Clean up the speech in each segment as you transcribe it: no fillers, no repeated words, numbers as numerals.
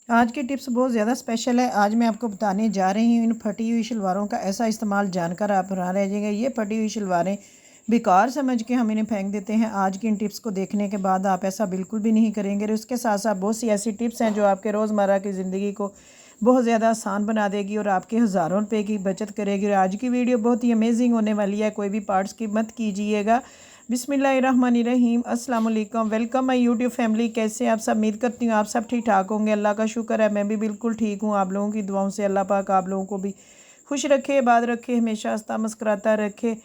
आज की टिप्स बहुत ज़्यादा स्पेशल है। आज मैं आपको बताने जा रही हूँ इन फटी हुई शलवारों का ऐसा इस्तेमाल जानकर आप हैरान रह जाएंगे। ये फटी हुई शलवारें बेकार समझ के हम इन्हें फेंक देते हैं। आज की इन टिप्स को देखने के बाद आप ऐसा बिल्कुल भी नहीं करेंगे। और उसके साथ साथ बहुत सी ऐसी टिप्स हैं जो आपके रोज़मर्रा की ज़िंदगी को बहुत ज़्यादा आसान बना देगी और आपके हज़ारों रुपए की बचत करेगी। और आज की वीडियो बहुत ही अमेजिंग होने वाली है, कोई भी पार्ट्स की मत कीजिएगा। बिस्मिल्लाहिर्रहमानिर्रहीम, अस्सलाम वालेकुम, वेलकम माय यूट्यूब फैमिली। कैसे आप सब? उम्मीद करती हूँ आप सब ठीक ठाक होंगे। अल्लाह का शुक्र है, मैं भी बिल्कुल ठीक हूँ। आप लोगों की दुआओं से अल्लाह पाक आप लोगों को भी खुश रखे, आबाद रखे, हमेशा हंसता मुस्कुराता रखे।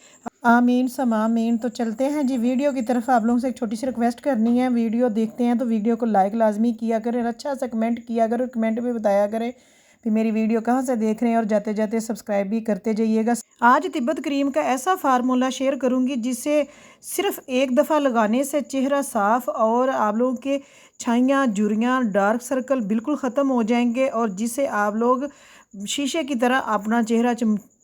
आमीन सम आमीन। तो चलते हैं जी वीडियो की तरफ। आप लोगों से एक छोटी सी रिक्वेस्ट करनी है, वीडियो देखते हैं तो वीडियो को लाइक लाजमी किया करें, अच्छा सा कमेंट किया करें, कमेंट में बताया करें कि मेरी वीडियो कहाँ से देख रहे हैं, और जाते जाते सब्सक्राइब भी करते जाइएगा। आज तिब्बत क्रीम का ऐसा फार्मूला शेयर करूंगी जिससे सिर्फ एक दफ़ा लगाने से चेहरा साफ और आप लोगों के छाइयाँ झुर्रियाँ डार्क सर्कल बिल्कुल ख़त्म हो जाएंगे, और जिससे आप लोग शीशे की तरह अपना चेहरा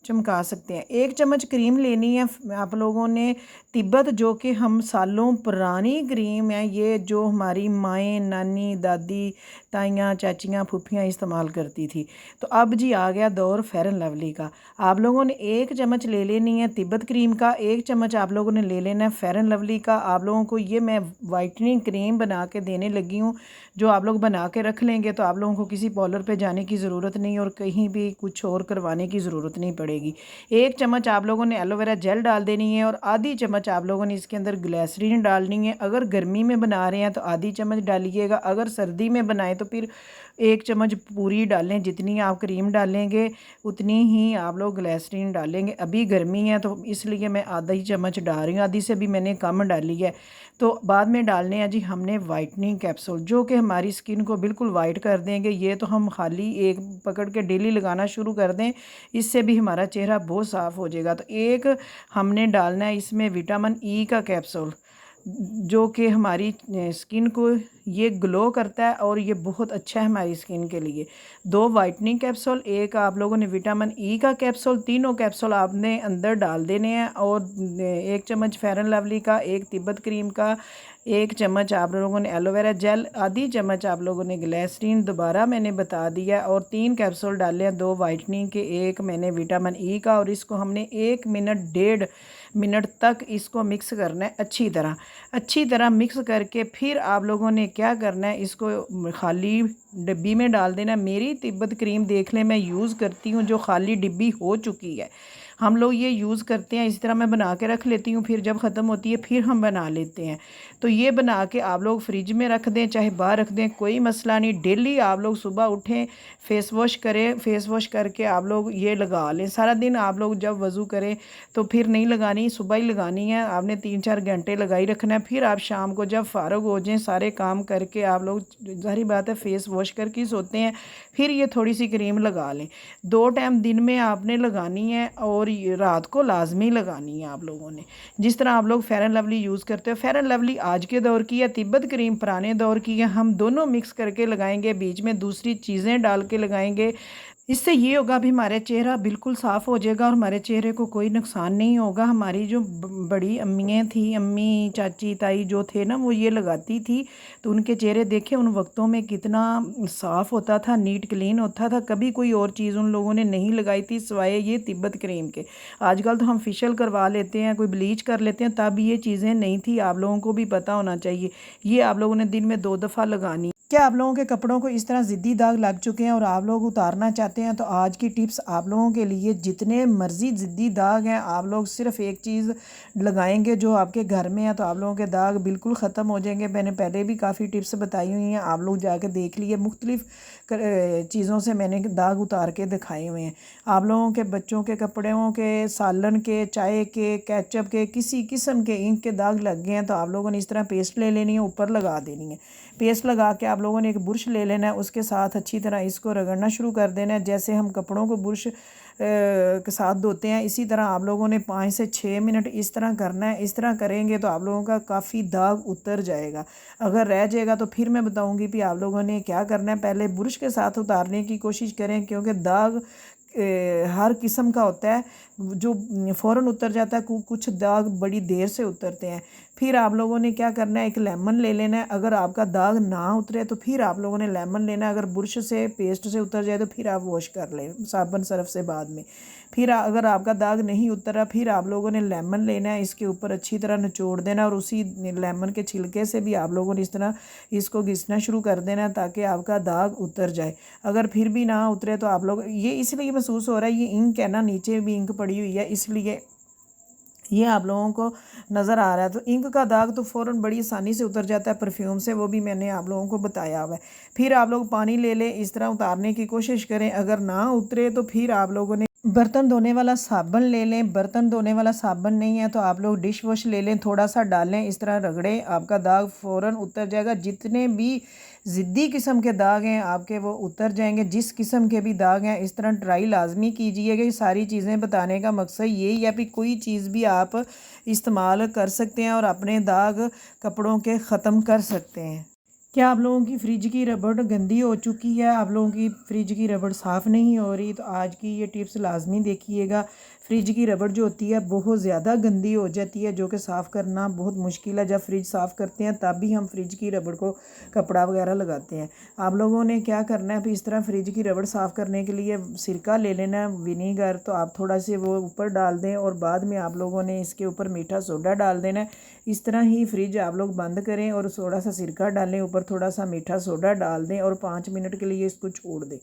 चमका सकते हैं। एक चम्मच क्रीम लेनी है आप लोगों ने, तिब्बत, जो कि हम सालों पुरानी क्रीम है। ये जो हमारी माएँ, नानी, दादी, ताइयाँ, चाचियाँ, फूफियाँ इस्तेमाल करती थी। तो अब जी आ गया दौर फेयर एंड लवली का। आप लोगों ने एक चम्मच ले लेनी है तिब्बत क्रीम का, एक चम्मच आप लोगों ने ले लेना है फेयर एंड लवली का। आप लोगों को ये मैं वाइटनिंग क्रीम बना के देने लगी हूँ, जो आप लोग बना के रख लेंगे तो आप लोगों को किसी पार्लर पे जाने की ज़रूरत नहीं और कहीं भी कुछ और करवाने की ज़रूरत नहीं पड़ेगी। एक चम्मच आप लोगों ने एलोवेरा जेल डाल देनी है और आधी चम्मच आप लोगों ने इसके अंदर ग्लिसरीन डालनी है। अगर गर्मी में बना रहे हैं तो आधी चम्मच डालिएगा, अगर सर्दी में बनाएं तो फिर एक चम्मच पूरी डालें। जितनी आप क्रीम डालेंगे उतनी ही आप लोग ग्लिसरीन डालेंगे। अभी गर्मी है तो इसलिए मैं आधा ही चम्मच डाल रही हूँ, आधी से भी मैंने कम डाली है। तो बाद में डालने हैं जी हमने वाइटनिंग कैप्सूल, जो कि हमारी स्किन को बिल्कुल वाइट कर देंगे। ये तो हम खाली एक पकड़ के डेली लगाना शुरू कर दें, इससे भी हमारा चेहरा बहुत साफ़ हो जाएगा। तो एक हमने डालना है इसमें विटामिन ई का कैप्सूल, जो कि हमारी स्किन को ये ग्लो करता है और ये बहुत अच्छा है हमारी स्किन के लिए। दो वाइटनिंग कैप्सूल, एक आप लोगों ने विटामिन ई का कैप्सूल, तीनों कैप्सूल आपने अंदर डाल देने हैं। और एक चम्मच फेयर एंड लवली का, एक तिब्बत क्रीम का, एक चम्मच आप लोगों ने एलोवेरा जेल, आधी चम्मच आप लोगों ने ग्लिसरीन, दोबारा मैंने बता दिया, और तीन कैप्सूल डाले हैं, दो वाइटनिंग के, एक मैंने विटामिन ई का। और इसको हमने 1 मिनट 1.5 मिनट तक इसको मिक्स करना है अच्छी तरह मिक्स करके फिर आप लोगों ने क्या करना है, इसको खाली डिब्बी में डाल देना। मेरी तिब्बत क्रीम देख लें, मैं यूज़ करती हूँ जो खाली डिब्बी हो चुकी है। हम लोग ये यूज़ करते हैं, इस तरह मैं बना के रख लेती हूँ, फिर जब ख़त्म होती है फिर हम बना लेते हैं। तो ये बना के आप लोग फ्रिज में रख दें, चाहे बाहर रख दें, कोई मसला नहीं। डेली आप लोग सुबह उठें, फेस वॉश करें, फेस वॉश करके आप लोग ये लगा लें। सारा दिन आप लोग जब वज़ू करें तो फिर नहीं लगानी, सुबह ही लगानी है। आपने 3-4 घंटे लगाई रखना है। फिर आप शाम को जब फ़ारग हो जाएं सारे काम करके, आप लोग ज़ाहिर बात है फेस वॉश करके ही सोते हैं, फिर ये थोड़ी सी क्रीम लगा लें। 2 टाइम दिन में आपने लगानी है और ये रात को लाजमी लगानी है आप लोगों ने। जिस तरह आप लोग फेयर एंड लवली यूज़ करते हो, फेयर एंड लवली आज के दौर की है, तिब्बत क्रीम पुराने दौर की है। हम दोनों मिक्स करके लगाएंगे, बीच में दूसरी चीज़ें डाल के लगाएंगे। इससे ये होगा भी हमारे चेहरा बिल्कुल साफ़ हो जाएगा और हमारे चेहरे को कोई नुकसान नहीं होगा। हमारी जो बड़ी अम्मियाँ थी, अम्मी, चाची, ताई जो थे ना, वो ये लगाती थी तो उनके चेहरे देखे उन वक्तों में कितना साफ़ होता था, नीट क्लीन होता था। कभी कोई और चीज़ उन लोगों ने नहीं लगाई थी सिवाय ये तिब्बत क्रीम के। आजकल तो हम फेशियल करवा लेते हैं, कोई ब्लीच कर लेते हैं, तब ये चीज़ें नहीं थी। आप लोगों को भी पता होना चाहिए। ये आप लोगों ने दिन में 2 दफ़ा लगानी। क्या आप लोगों के कपड़ों को इस तरह ज़िद्दी दाग लग चुके हैं और आप लोग उतारना चाहते हैं, तो आज की टिप्स आप लोगों के लिए। जितने मर्ज़ी ज़िद्दी दाग हैं, आप लोग सिर्फ एक चीज़ लगाएंगे जो आपके घर में है तो आप लोगों के दाग बिल्कुल ख़त्म हो जाएंगे। मैंने पहले भी काफ़ी टिप्स बताई हुई हैं, आप लोग जाके देख लिए। मुख्तलिफ़ चीज़ों से मैंने दाग उतार के दिखाए हुए हैं। आप लोगों के बच्चों के कपड़ों के, सालन के, चाय के, केचप के, किसी किस्म के इंक के दाग लग गए हैं तो आप लोगों ने इस तरह पेस्ट ले लेनी है, ऊपर लगा देनी है। पेस्ट लगा के आप लोगों ने एक बुरश ले लेना है, उसके साथ अच्छी तरह इसको रगड़ना शुरू कर देना है। जैसे हम कपड़ों को बुरश के साथ धोते हैं, इसी तरह आप लोगों ने 5 से 6 मिनट इस तरह करना है। इस तरह करेंगे तो आप लोगों का काफ़ी दाग उतर जाएगा। अगर रह जाएगा तो फिर मैं बताऊंगी कि आप लोगों ने क्या करना है। पहले बुरश के साथ उतारने की कोशिश करें, क्योंकि दाग हर किस्म का होता है जो फ़ौरन उतर जाता है, कुछ दाग बड़ी देर से उतरते हैं। फिर आप लोगों ने क्या करना है, एक लेमन ले लेना है। अगर आपका दाग ना उतरे तो फिर आप लोगों ने लेमन लेना है। अगर बुरश से पेस्ट से उतर जाए तो फिर आप वॉश कर लें साबुन सर्फ से बाद में। फिर अगर आपका दाग नहीं उतरा फिर आप लोगों ने लेमन लेना है, इसके ऊपर अच्छी तरह निचोड़ देना और उसी लेमन के छिलके से भी आप लोगों ने इस तरह इसको घिसना शुरू कर देना ताकि आपका दाग उतर जाए। अगर फिर भी ना उतरे तो आप लोग, ये इसलिए महसूस हो रहा है ये इंक है ना, नीचे भी इंक पड़ी हुई है इसलिए ये आप लोगों को नज़र आ रहा है। तो इंक का दाग तो फ़ौरन बड़ी आसानी से उतर जाता है परफ्यूम से, वो भी मैंने आप लोगों को बताया हुआ है। फिर आप लोग पानी ले लें, इस तरह उतारने की कोशिश करें। अगर ना उतरे तो फिर आप लोगों ने बर्तन धोने वाला साबुन ले लें। बर्तन धोने वाला साबुन नहीं है तो आप लोग डिश वॉश ले लें, थोड़ा सा डालें, इस तरह रगड़ें, आपका दाग फ़ौरन उतर जाएगा। जितने भी ज़िद्दी किस्म के दाग हैं आपके वो उतर जाएंगे। जिस किस्म के भी दाग हैं इस तरह ट्राई लाजमी कीजिएगा। ये सारी चीज़ें बताने का मकसद यही है कि कोई चीज़ भी आप इस्तेमाल कर सकते हैं और अपने दाग कपड़ों के ख़त्म कर सकते हैं। क्या आप लोगों की फ्रिज की रबड़ गंदी हो चुकी है, आप लोगों की फ्रिज की रबड़ साफ़ नहीं हो रही, तो आज की ये टिप्स लाजमी देखिएगा। फ्रिज की रबड़ जो होती है बहुत ज़्यादा गंदी हो जाती है, जो कि साफ़ करना बहुत मुश्किल है। जब फ्रिज साफ़ करते हैं तब भी हम फ्रिज की रबड़ को कपड़ा वगैरह लगाते हैं। आप लोगों ने क्या करना है, फिर इस तरह फ्रिज की रबड़ साफ़ करने के लिए सिरका ले लेना है, विनीगर, तो आप थोड़ा से वो ऊपर डाल दें और बाद में आप लोगों ने इसके ऊपर मीठा सोडा डाल देना है। इस तरह ही फ्रिज आप लोग बंद करें और थोड़ा सा सिरका डालें, ऊपर थोड़ा सा मीठा सोडा डाल दें और 5 मिनट के लिए इसको छोड़ दें।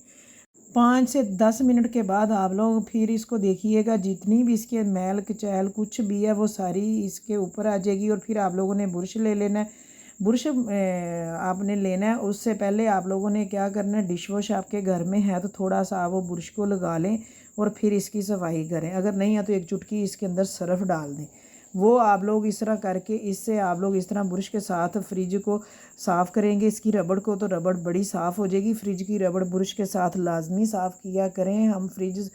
5 से 10 मिनट के बाद आप लोग फिर इसको देखिएगा, जितनी भी इसके मैल कचैल कुछ भी है वो सारी इसके ऊपर आ जाएगी। और फिर आप लोगों ने बुरश ले लेना है। बुरश आपने लेना है, उससे पहले आप लोगों ने क्या करना है, डिश वॉश आपके घर में है तो थोड़ा सा आप वो बुरश को लगा लें और फिर इसकी सफाई करें। अगर नहीं है तो एक चुटकी इसके अंदर सर्फ डाल दें। वो आप लोग इस तरह करके, इससे आप लोग इस तरह बुरश के साथ फ्रिज को साफ़ करेंगे, इसकी रबड़ को, तो रबड़ बड़ी साफ़ हो जाएगी। फ्रिज की रबड़ बुरश के साथ लाजमी साफ़ किया करें। हम फ्रिज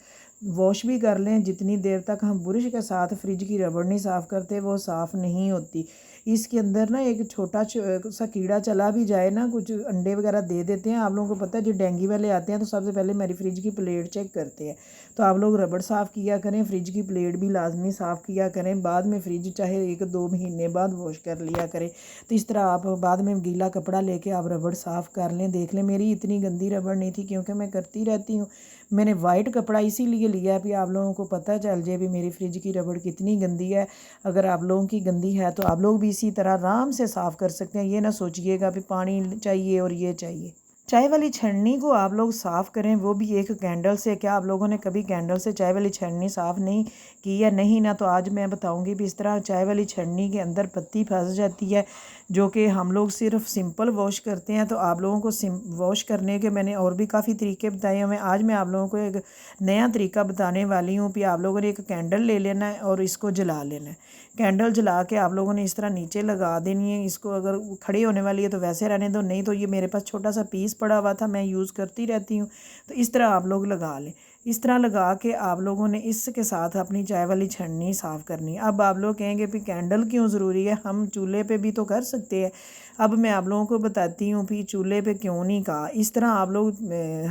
वॉश भी कर लें, जितनी देर तक हम बुरश के साथ फ्रिज की रबड़ नहीं साफ़ करते वो साफ़ नहीं होती। इसके अंदर ना एक छोटा सा कीड़ा चला भी जाए ना, कुछ अंडे वगैरह दे देते हैं। आप लोगों को पता है जो डेंगू वाले आते हैं तो सबसे पहले मेरी फ्रिज की प्लेट चेक करते हैं। तो आप लोग रबड़ साफ़ किया करें, फ्रिज की प्लेट भी लाजमी साफ़ किया करें। बाद में फ्रिज चाहे 1-2 महीने बाद वॉश कर लिया करें। तो इस तरह आप बाद में गीला कपड़ा लेके आप रबड़ साफ़ कर लें। देख लें मेरी इतनी गंदी रबड़ नहीं थी, क्योंकि मैं करती रहती हूँ। मैंने वाइट कपड़ा इसीलिए लिया है कि आप लोगों को पता चल जाए भी मेरी फ्रिज की रबड़ कितनी गंदी है। अगर आप लोगों की गंदी है तो आप लोग भी इसी तरह आराम से साफ़ कर सकते हैं। ये ना सोचिएगा भी पानी चाहिए और ये चाहिए। चाय वाली छन्नी को आप लोग साफ़ करें, वो भी एक कैंडल से। क्या आप लोगों ने कभी कैंडल से चाय वाली छन्नी साफ़ नहीं की है? नहीं ना, तो आज मैं बताऊंगी भी इस तरह चाय वाली छन्नी के अंदर पत्ती फंस जाती है, जो कि हम लोग सिर्फ सिंपल वॉश करते हैं। तो आप लोगों को वॉश करने के मैंने और भी काफ़ी तरीके बताए हुए हैं। आज मैं आप लोगों को एक नया तरीका बताने वाली हूँ कि आप लोगों ने एक कैंडल ले लेना है और इसको जला लेना है। कैंडल जला के आप लोगों ने इस तरह नीचे लगा देनी है। इसको अगर खड़ी होने वाली है तो वैसे रहने दो, नहीं तो ये मेरे पास छोटा सा पीस पड़ा हुआ था, मैं यूज़ करती रहती हूँ। तो इस तरह आप लोग लगा लें। इस तरह लगा के आप लोगों ने इसके साथ अपनी चाय वाली छन्नी साफ़ करनी है। अब आप लोग कहेंगे कि कैंडल क्यों ज़रूरी है, हम चूल्हे पे भी तो कर सकते हैं। अब मैं आप लोगों को बताती हूँ कि चूल्हे पे क्यों नहीं कहा। इस तरह आप लोग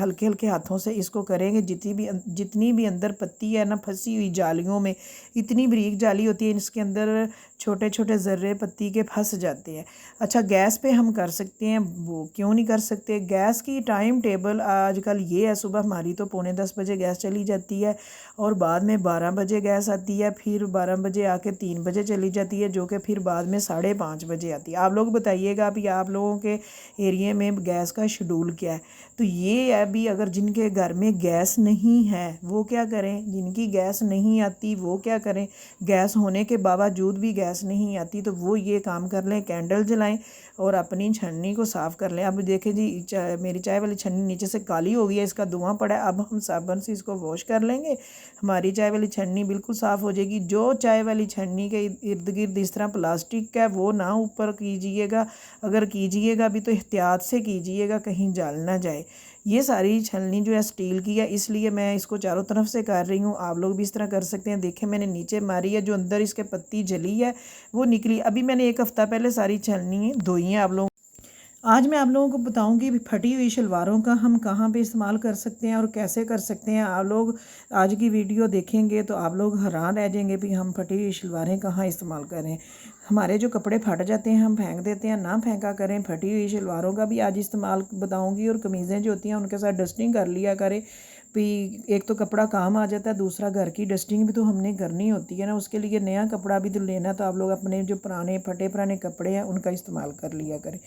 हल्के हल्के हाथों से इसको करेंगे। जितनी भी अंदर पत्ती है ना फंसी हुई जालियों में, इतनी बारीक जाली होती है, इसके अंदर छोटे छोटे ज़र्रे पत्ती के फंस जाते हैं। अच्छा, गैस पे हम कर सकते हैं, वो क्यों नहीं कर सकते? गैस की टाइम टेबल आजकल ये है, सुबह हमारी तो 9:45 बजे गैस चली जाती है और बाद में 12 बजे गैस आती है, फिर 12 बजे आके 3 बजे चली जाती है, जो कि फिर बाद में 5:30 बजे आती है। आप लोग बताइएगा अभी आप लोगों के एरिए में गैस का शेड्यूल क्या है? तो ये है भी, अगर जिनके घर में गैस नहीं है वो क्या करें, जिनकी गैस नहीं आती वो क्या करें, गैस होने के बावजूद भी गैस नहीं आती तो वो ये काम कर लें, कैंडल जलाएं और अपनी छन्नी को साफ़ कर लें। अब देखें जी, मेरी चाय वाली छन्नी नीचे से काली हो गई है, इसका धुआं पड़ा है। अब हम साबुन से इसको वॉश कर लेंगे, हमारी चाय वाली छन्नी बिल्कुल साफ़ हो जाएगी। जो चाय वाली छन्नी के इर्द गिर्द इस तरह प्लास्टिक का वो ना ऊपर कीजिएगा, अगर कीजिएगा भी तो एहतियात से कीजिएगा, कहीं जल ना जाए। ये सारी छलनी जो है स्टील की है, इसलिए मैं इसको चारों तरफ से कर रही हूँ। आप लोग भी इस तरह कर सकते हैं। देखें मैंने नीचे मारी है, जो अंदर इसके पत्ती जली है वो निकली। अभी मैंने 1 हफ़्ता पहले सारी छलनी धोई हैं। आज मैं आप लोगों को बताऊंगी भी फटी हुई शलवारों का हम कहाँ पे इस्तेमाल कर सकते हैं और कैसे कर सकते हैं। आप लोग आज की वीडियो देखेंगे तो आप लोग हैरान रह जाएंगे भी हम फटी हुई शलवारें कहाँ इस्तेमाल करें। हमारे जो कपड़े फट जाते हैं हम फेंक देते हैं, ना फेंका करें। फटी हुई शलवारों का भी आज इस्तेमाल बताऊँगी। और कमीज़ें जो होती हैं उनके साथ डस्टिंग कर लिया करें भी। एक तो कपड़ा काम आ जाता है, दूसरा घर की डस्टिंग भी तो हमने करनी होती है ना, उसके लिए नया कपड़ा भी तो लेना। तो आप लोग अपने जो पुराने फटे पुराने कपड़े हैं उनका इस्तेमाल कर लिया करें।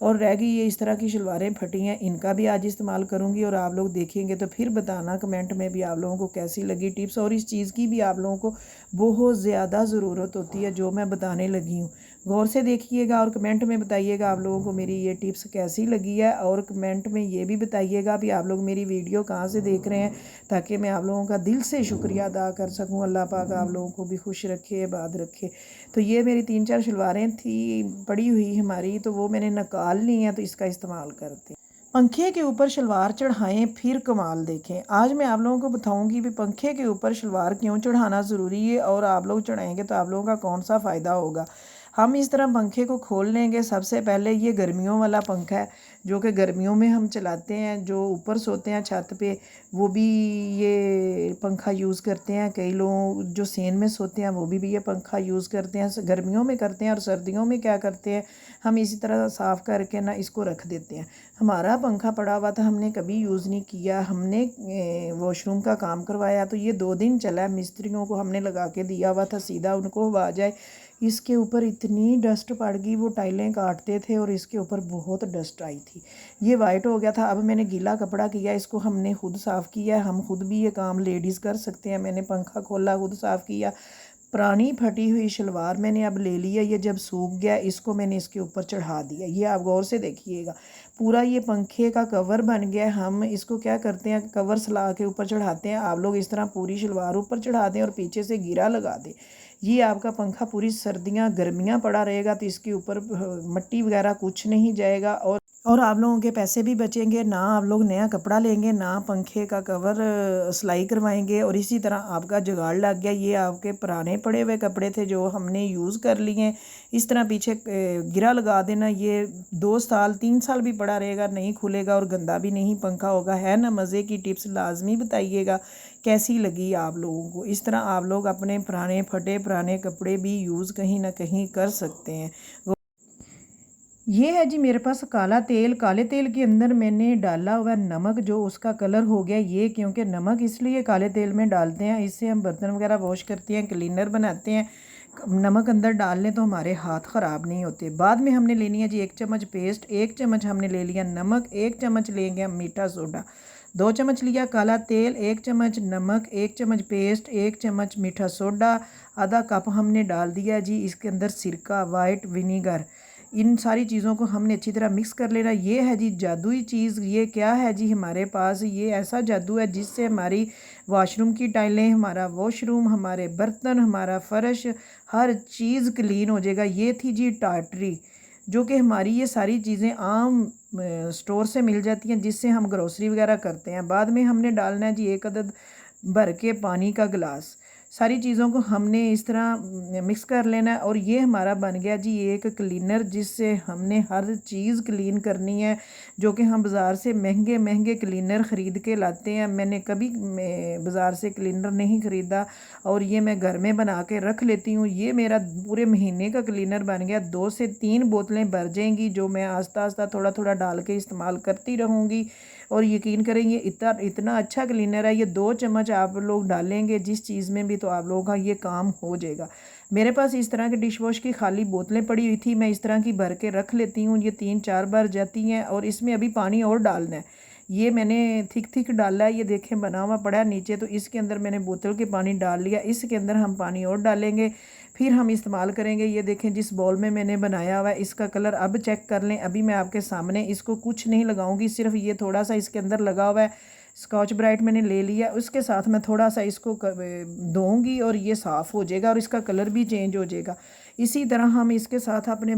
और रह गई ये इस तरह की शलवारें फटी हैं, इनका भी आज इस्तेमाल करूँगी और आप लोग देखेंगे तो फिर बताना कमेंट में भी आप लोगों को कैसी लगी टिप्स। और इस चीज़ की भी आप लोगों को बहुत ज़्यादा ज़रूरत होती है जो मैं बताने लगी हूँ। गौर से देखिएगा और कमेंट में बताइएगा आप लोगों को मेरी ये टिप्स कैसी लगी है। और कमेंट में ये भी बताइएगा भी आप लोग मेरी वीडियो कहाँ से देख रहे हैं, ताकि मैं आप लोगों का दिल से शुक्रिया अदा कर सकूं। अल्लाह पाक आप लोगों को भी खुश रखे, आबाद रखे। तो ये मेरी 3-4 शलवारें थी पड़ी हुई हमारी, तो वो मैंने निकाल ली हैं, तो इसका इस्तेमाल करते हैं। पंखे के ऊपर शलवार चढ़ाएं फिर कमाल देखें। आज मैं आप लोगों को बताऊंगी भी पंखे के ऊपर शलवार क्यों चढ़ाना ज़रूरी है और आप लोग चढ़ाएंगे तो आप लोगों का कौन सा फ़ायदा होगा। हम इस तरह पंखे को खोल लेंगे। सबसे पहले ये गर्मियों वाला पंखा है जो कि गर्मियों में हम चलाते हैं, जो ऊपर सोते हैं छत पे वो भी ये पंखा यूज़ करते हैं। कई लोग जो सेन में सोते हैं वो भी ये पंखा यूज़ करते हैं, गर्मियों में करते हैं। और सर्दियों में क्या करते हैं, हम इसी तरह साफ़ करके ना इसको रख देते हैं। हमारा पंखा पड़ा हुआ था, हमने कभी यूज़ नहीं किया। हमने वॉशरूम का काम करवाया तो ये 2 दिन चला। मिस्त्रियों को हमने लगा के दिया हुआ था, सीधा उनको हवा जाए। इसके ऊपर इतनी डस्ट पड़ गई, वो टाइलें काटते थे और इसके ऊपर बहुत डस्ट आई थी। ये वाइट हो गया था। अब मैंने गीला कपड़ा किया, इसको हमने खुद साफ़ किया। हम खुद भी ये काम लेडीज़ कर सकते हैं। मैंने पंखा खोला, खुद साफ़ किया। पुरानी फटी हुई शलवार मैंने अब ले लिया, ये जब सूख गया इसको मैंने इसके ऊपर चढ़ा दिया। ये आप गौर से देखिएगा, पूरा ये पंखे का कवर बन गया। हम इसको क्या करते हैं, कवर सला के ऊपर चढ़ाते हैं। आप लोग इस तरह पूरी शलवार ऊपर चढ़ा दें और पीछे से गिरा लगा दें। ये आपका पंखा पूरी सर्दियाँ गर्मियाँ पड़ा रहेगा, तो इसके ऊपर मिट्टी वगैरह कुछ नहीं जाएगा। और आप लोगों के पैसे भी बचेंगे, ना आप लोग नया कपड़ा लेंगे, ना पंखे का कवर सिलाई करवाएंगे। और इसी तरह आपका जुगाड़ लग गया। ये आपके पुराने पड़े हुए कपड़े थे जो हमने यूज़ कर लिए। इस तरह पीछे गिरा लगा देना, ये 2 साल 3 साल भी पड़ा रहेगा, नहीं खुलेगा और गंदा भी नहीं पंखा होगा। है ना मज़े की टिप्स, लाजमी बताइएगा कैसी लगी आप लोगों को। इस तरह आप लोग अपने पुराने फटे पुराने कपड़े भी यूज़ कहीं ना कहीं कर सकते हैं। ये है जी मेरे पास काला तेल। काले तेल के अंदर मैंने डाला हुआ नमक, जो उसका कलर हो गया ये, क्योंकि नमक इसलिए काले तेल में डालते हैं, इससे हम बर्तन वगैरह वॉश करते हैं, क्लीनर बनाते हैं। नमक अंदर डाल लें तो हमारे हाथ ख़राब नहीं होते। बाद में हमने लेनी है जी 1 चम्मच पेस्ट, 1 चम्मच हमने ले लिया नमक, 1 चम्मच लेंगे हम मीठा सोडा, 2 चम्मच लिया काला तेल, 1 चम्मच नमक, 1 चम्मच पेस्ट, 1 चम्मच मीठा सोडा, आधा कप हमने डाल दिया जी इसके अंदर सिरका, वाइट विनीगर। इन सारी चीज़ों को हमने अच्छी तरह मिक्स कर लेना। ये है जी जादुई चीज़। ये क्या है जी हमारे पास, ये ऐसा जादू है जिससे हमारी वॉशरूम की टाइलें, हमारा वॉशरूम, हमारे बर्तन, हमारा फ़र्श, हर चीज़ क्लीन हो जाएगा। ये थी जी टाटरी, जो कि हमारी ये सारी चीज़ें आम स्टोर से मिल जाती हैं, जिससे हम ग्रोसरी वगैरह करते हैं। बाद में हमने डालना है जी 1 अदद भर के पानी का गिलास। सारी चीज़ों को हमने इस तरह मिक्स कर लेना है। और ये हमारा बन गया जी एक क्लीनर, जिससे हमने हर चीज़ क्लीन करनी है, जो कि हम बाज़ार से महंगे महंगे क्लीनर ख़रीद के लाते हैं। मैंने कभी बाज़ार से क्लीनर नहीं ख़रीदा और ये मैं घर में बना के रख लेती हूँ। ये मेरा पूरे महीने का क्लीनर बन गया। 2 से 3 बोतलें भर जाएंगी, जो मैं आस्ता आस्ता थोड़ा थोड़ा डाल के इस्तेमाल करती रहूँगी। और यकीन करें ये इतना अच्छा क्लीनर है। ये 2 चम्मच आप लोग डालेंगे जिस चीज़ में भी, तो आप लोगों का ये काम हो जाएगा। मेरे पास इस तरह के डिश वॉश की खाली बोतलें पड़ी हुई थी, मैं इस तरह की भर के रख लेती हूँ। ये 3-4 बार जाती हैं और इसमें अभी पानी और डालना है। ये मैंने थिक थिक डाला है, ये देखें बना हुआ पड़ा है नीचे। तो इसके अंदर मैंने बोतल के पानी डाल लिया, इसके अंदर हम पानी और डालेंगे, फिर हम इस्तेमाल करेंगे। ये देखें जिस बॉल में मैंने बनाया हुआ है, इसका कलर अब चेक कर लें। अभी मैं आपके सामने इसको कुछ नहीं लगाऊंगी, सिर्फ ये थोड़ा सा इसके अंदर लगा हुआ है स्कॉच ब्राइट मैंने ले लिया, उसके साथ मैं थोड़ा सा इसको धोऊंगी और ये साफ़ हो जाएगा और इसका कलर भी चेंज हो जाएगा। इसी तरह हम इसके साथ अपने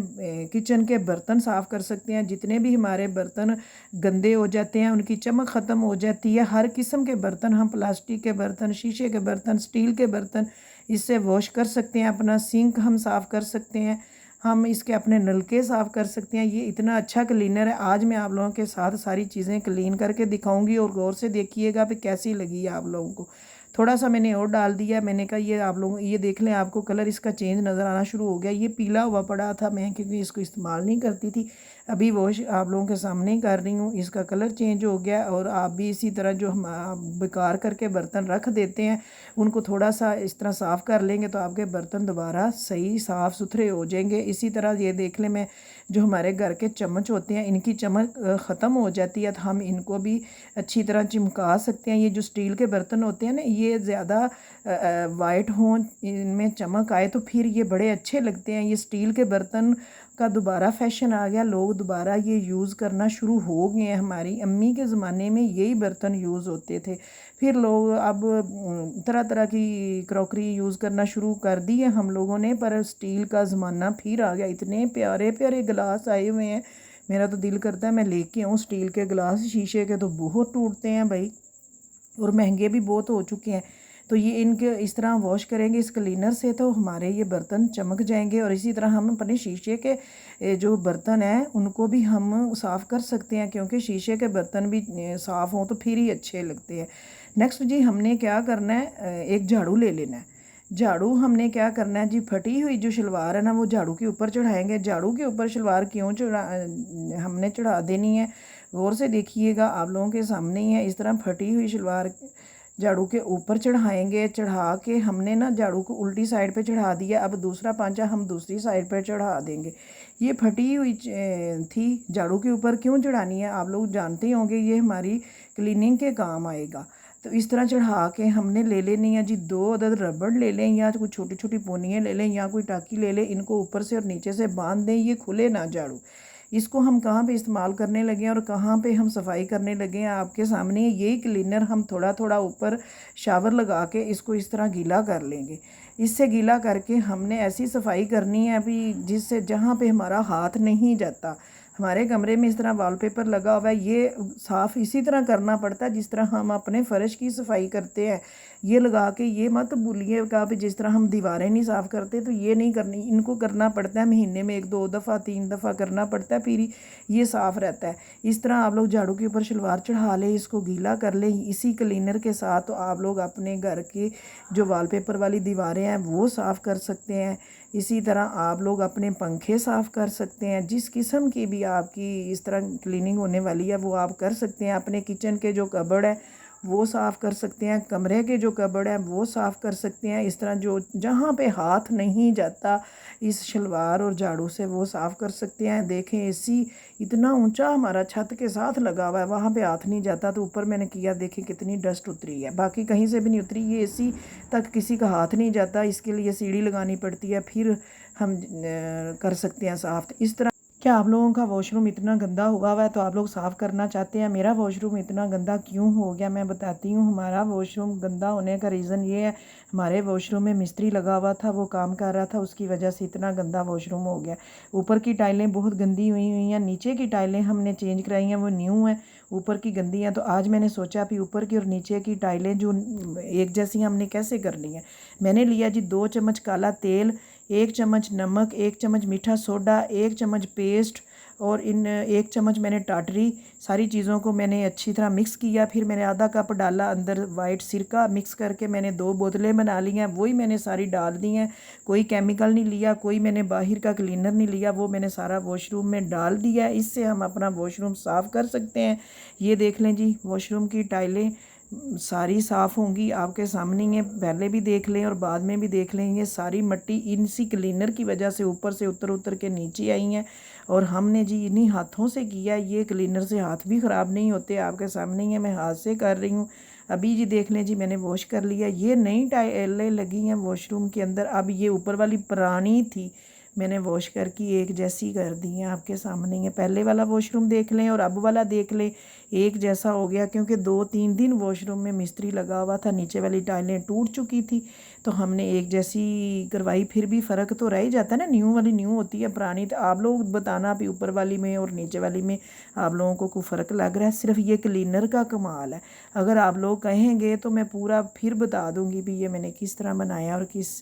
किचन के बर्तन साफ़ कर सकते हैं। जितने भी हमारे बर्तन गंदे हो जाते हैं, उनकी चमक ख़त्म हो जाती है। हर किस्म के बर्तन, हम प्लास्टिक के बर्तन, शीशे के बर्तन, स्टील के बर्तन, इससे वॉश कर सकते हैं। अपना सिंक हम साफ़ कर सकते हैं। हम इसके अपने नलके साफ़ कर सकते हैं। ये इतना अच्छा क्लीनर है। आज मैं आप लोगों के साथ सारी चीज़ें क्लीन करके दिखाऊंगी और गौर से देखिएगा कि कैसी लगी है आप लोगों को। थोड़ा सा मैंने और डाल दिया। मैंने कहा ये आप लोग ये देख लें, आपको कलर इसका चेंज नज़र आना शुरू हो गया। ये पीला हुआ पड़ा था, मैं क्योंकि इसको इस्तेमाल नहीं करती थी, अभी वॉश आप लोगों के सामने ही कर रही हूँ। इसका कलर चेंज हो गया। और आप भी इसी तरह जो हम बेकार करके बर्तन रख देते हैं उनको थोड़ा सा इस तरह साफ़ कर लेंगे तो आपके बर्तन दोबारा सही साफ़ सुथरे हो जाएंगे। इसी तरह ये देख लें, मैं जो हमारे घर के चम्मच होते हैं इनकी चमक ख़त्म हो जाती है तो हम इनको भी अच्छी तरह चिमका सकते हैं। ये जो स्टील के बर्तन होते हैं ना, ये ज़्यादा वाइट हों, इनमें चमक आए तो फिर ये बड़े अच्छे लगते हैं। ये स्टील के बर्तन का दोबारा फैशन आ गया, लोग दोबारा ये यूज़ करना शुरू हो गए हैं। हमारी अम्मी के ज़माने में यही बर्तन यूज़ होते थे, फिर लोग अब तरह तरह की क्रॉकरी यूज़ करना शुरू कर दी है हम लोगों ने, पर स्टील का ज़माना फिर आ गया। इतने प्यारे प्यारे गिलास आए हुए हैं, मेरा तो दिल करता है मैं लेके आऊँ स्टील के गिलास। शीशे के तो बहुत टूटते हैं भाई और महंगे भी बहुत हो चुके हैं। तो ये इनके इस तरह वॉश करेंगे इस क्लीनर से तो हमारे ये बर्तन चमक जाएंगे। और इसी तरह हम अपने शीशे के जो बर्तन हैं उनको भी हम साफ़ कर सकते हैं, क्योंकि शीशे के बर्तन भी साफ़ हों तो फिर ही अच्छे लगते हैं। नेक्स्ट जी हमने क्या करना है, एक झाड़ू ले लेना है। झाड़ू हमने क्या करना है जी, फटी हुई जो शलवार है ना वो झाड़ू के ऊपर चढ़ाएंगे। झाड़ू के ऊपर शलवार क्यों हमने चढ़ा देनी है, गौर से देखिएगा, आप लोगों के सामने ही है। इस तरह फटी हुई शलवार झाड़ू के ऊपर चढ़ाएंगे। चढ़ा के हमने ना झाड़ू को उल्टी साइड पे चढ़ा दिया, अब दूसरा पांचा हम दूसरी साइड पे चढ़ा देंगे। ये फटी हुई थी, झाड़ू के ऊपर क्यों चढ़ानी है आप लोग जानते होंगे, ये हमारी क्लीनिंग के काम आएगा। तो इस तरह चढ़ा के हमने ले लेनी है जी 2 अदद रबड़ ले लें, या कोई छोटी छोटी पोनियाँ ले लें, या कोई टाकी ले लें। इनको ऊपर से और नीचे से बांध दें, ये खुले ना झाड़ू। इसको हम कहाँ पे इस्तेमाल करने लगे हैं और कहाँ पे हम सफाई करने लगे हैं आपके सामने। यही क्लीनर हम थोड़ा थोड़ा ऊपर शावर लगा के इसको इस तरह गीला कर लेंगे। इससे गीला करके हमने ऐसी सफाई करनी है अभी जिससे जहाँ पे हमारा हाथ नहीं जाता। हमारे कमरे में इस तरह वॉलपेपर लगा हुआ है, ये साफ़ इसी तरह करना पड़ता है जिस तरह हम अपने फ़र्श की सफाई करते हैं। ये लगा के ये मत भूलिएगा भी जिस तरह हम दीवारें नहीं साफ़ करते तो ये नहीं करनी, इनको करना पड़ता है महीने में 1-2 दफ़ा 3 दफ़ा करना पड़ता है, फिर ये साफ़ रहता है। इस तरह आप लोग झाड़ू के ऊपर शलवार चढ़ा लें, इसको गीला कर लें इसी क्लीनर के साथ। तो आप लोग अपने घर के जो वॉलपेपर वाली दीवारें हैं वो साफ़ कर सकते हैं। इसी तरह आप लोग अपने पंखे साफ़ कर सकते हैं। जिस किस्म की भी आपकी इस तरह क्लीनिंग होने वाली है वो आप कर सकते हैं। अपने किचन के जो कबर्ड है वो साफ़ कर सकते हैं, कमरे के जो कबर्ड है वो साफ़ कर सकते हैं। इस तरह जो जहाँ पे हाथ नहीं जाता इस शलवार और झाड़ू से वो साफ़ कर सकते हैं। देखें एसी इतना ऊंचा हमारा छत के साथ लगा हुआ है, वहाँ पे हाथ नहीं जाता तो ऊपर मैंने किया, देखें कितनी डस्ट उतरी है, बाकी कहीं से भी नहीं उतरी। ये एसी तक किसी का हाथ नहीं जाता, इसके लिए सीढ़ी लगानी पड़ती है, फिर हम कर सकते हैं साफ़। इस तरह क्या आप लोगों का वॉशरूम इतना गंदा हुआ हुआ है तो आप लोग साफ़ करना चाहते हैं। मेरा वॉशरूम इतना गंदा क्यों हो गया मैं बताती हूँ। हमारा वॉशरूम गंदा होने का रीज़न ये है, हमारे वॉशरूम में मिस्त्री लगा हुआ था, वो काम कर रहा था, उसकी वजह से इतना गंदा वॉशरूम हो गया। ऊपर की टाइलें बहुत गंदी हुई हैं, नीचे की टाइलें हमने चेंज कराई हैं, वो न्यू हैं, ऊपर की गंदी हैं। तो आज मैंने सोचा कि ऊपर की और नीचे की टाइलें जो एक जैसी हमने कैसे करनी है। मैंने लिया जी 2 चम्मच काला तेल, 1 चम्मच नमक, 1 चम्मच मीठा सोडा, 1 चम्मच पेस्ट और 1 चम्मच मैंने टाटरी। सारी चीज़ों को मैंने अच्छी तरह मिक्स किया। फिर मैंने आधा कप डाला अंदर वाइट सिरका, मिक्स करके मैंने 2 बोतलें बना ली हैं, वही मैंने सारी डाल दी हैं। कोई केमिकल नहीं लिया, कोई मैंने बाहर का क्लीनर नहीं लिया, वो मैंने सारा वॉशरूम में डाल दिया। इससे हम अपना वॉशरूम साफ़ कर सकते हैं। ये देख लें जी वॉशरूम की टाइलें सारी साफ़ होंगी आपके सामने ही है, पहले भी देख लें और बाद में भी देख लें। ये सारी मिट्टी इसी क्लीनर की वजह से ऊपर से उतर उतर के नीचे आई हैं और हमने जी इन्हीं हाथों से किया। ये क्लीनर से हाथ भी ख़राब नहीं होते, आपके सामने ही है, मैं हाथ से कर रही हूँ। अभी जी देख लें जी मैंने वॉश कर लिया। ये नई टाइलें लगी हैं वॉशरूम के अंदर, अब ये ऊपर वाली पुरानी थी, मैंने वॉश करके एक जैसी कर दी है, आपके सामने है। पहले वाला वॉशरूम देख लें और अब वाला देख लें, एक जैसा हो गया, क्योंकि 2-3 दिन वॉशरूम में मिस्त्री लगा हुआ था, नीचे वाली टाइलें टूट चुकी थी तो हमने एक जैसी करवाई। फिर भी फ़र्क तो रह ही जाता है ना, न्यू वाली न्यू होती है, पुरानी तो आप लोग बताना भी ऊपर वाली में और नीचे वाली में आप लोगों को कोई फ़र्क लग रहा है। सिर्फ ये क्लीनर का कमाल है, अगर आप लोग कहेंगे तो मैं पूरा फिर बता दूंगी भी ये मैंने किस तरह बनाया और किस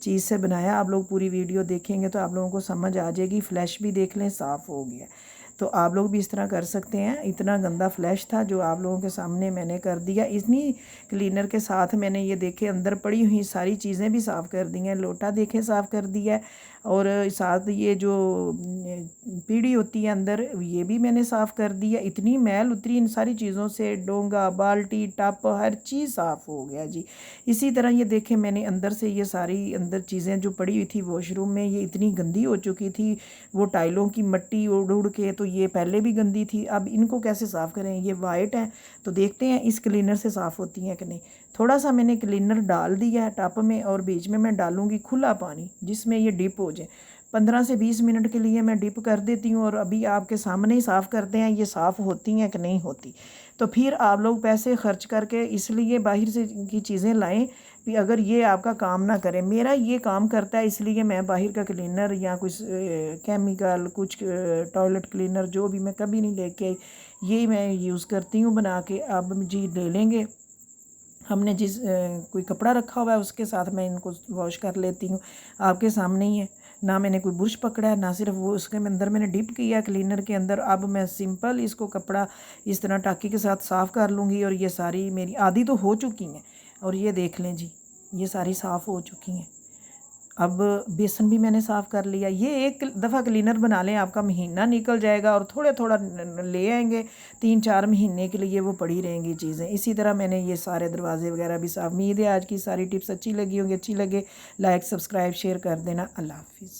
चीज़ से बनाया। आप लोग पूरी वीडियो देखेंगे तो आप लोगों को समझ आ जाएगी। फ्लैश भी देख लें, साफ़ हो गया। तो आप लोग भी इस तरह कर सकते हैं। इतना गंदा फ्लैश था जो आप लोगों के सामने मैंने कर दिया। इतनी क्लीनर के साथ मैंने ये देखे अंदर पड़ी हुई सारी चीज़ें भी साफ़ कर दी हैं। लोटा देखे साफ़ कर दिया है, और साथ ये जो पीढ़ी होती है अंदर, ये भी मैंने साफ़ कर दिया। इतनी मैल उतरी इन सारी चीज़ों से, डोंगा, बाल्टी, टप, हर चीज़ साफ़ हो गया जी। इसी तरह ये देखें मैंने अंदर से ये सारी अंदर चीज़ें जो पड़ी हुई थी वॉशरूम में, ये इतनी गंदी हो चुकी थी। वो टाइलों की मट्टी उड़ उड़ के, तो ये पहले भी गंदी थी। अब इनको कैसे साफ़ करें? ये वाइट है, तो देखते हैं इस क्लीनर से साफ़ होती हैं कि नहीं। थोड़ा सा मैंने क्लीनर डाल दिया है टप में, और बीच में मैं डालूँगी खुला पानी जिसमें ये डिप हो जाए। 15 से 20 मिनट के लिए मैं डिप कर देती हूँ, और अभी आपके सामने ही साफ़ करते हैं ये साफ़ होती हैं कि नहीं होती। तो फिर आप लोग पैसे खर्च करके इसलिए बाहर से की चीज़ें लाएं कि अगर ये आपका काम ना करे। मेरा ये काम करता है, इसलिए मैं बाहर का क्लीनर या कुछ केमिकल, कुछ टॉयलेट क्लीनर जो भी मैं कभी नहीं लेके आई, यही मैं यूज़ करती हूँ बना के। अब जी ले लेंगे, हमने जिस कोई कपड़ा रखा हुआ है उसके साथ मैं इनको वॉश कर लेती हूँ। आपके सामने ही है, ना मैंने कोई बुरश पकड़ा है, ना सिर्फ वो उसके अंदर मैंने डिप किया क्लीनर के अंदर। अब मैं सिंपल इसको कपड़ा इस तरह टाँकी के साथ साफ़ कर लूँगी, और ये सारी मेरी आधी तो हो चुकी हैं। और ये देख लें जी, ये सारी साफ़ हो चुकी हैं। अब बेसन भी मैंने साफ़ कर लिया। ये एक दफ़ा क्लीनर बना लें, आपका महीना निकल जाएगा, और थोड़ा थोड़ा ले आएंगे 3-4 महीने के लिए वो पड़ी रहेंगी चीज़ें। इसी तरह मैंने ये सारे दरवाजे वगैरह भी साफ़। उम्मीद है आज की सारी टिप्स अच्छी लगी होंगी। अच्छी लगे लाइक, सब्सक्राइब, शेयर कर देना। अल्लाह हाफिज़।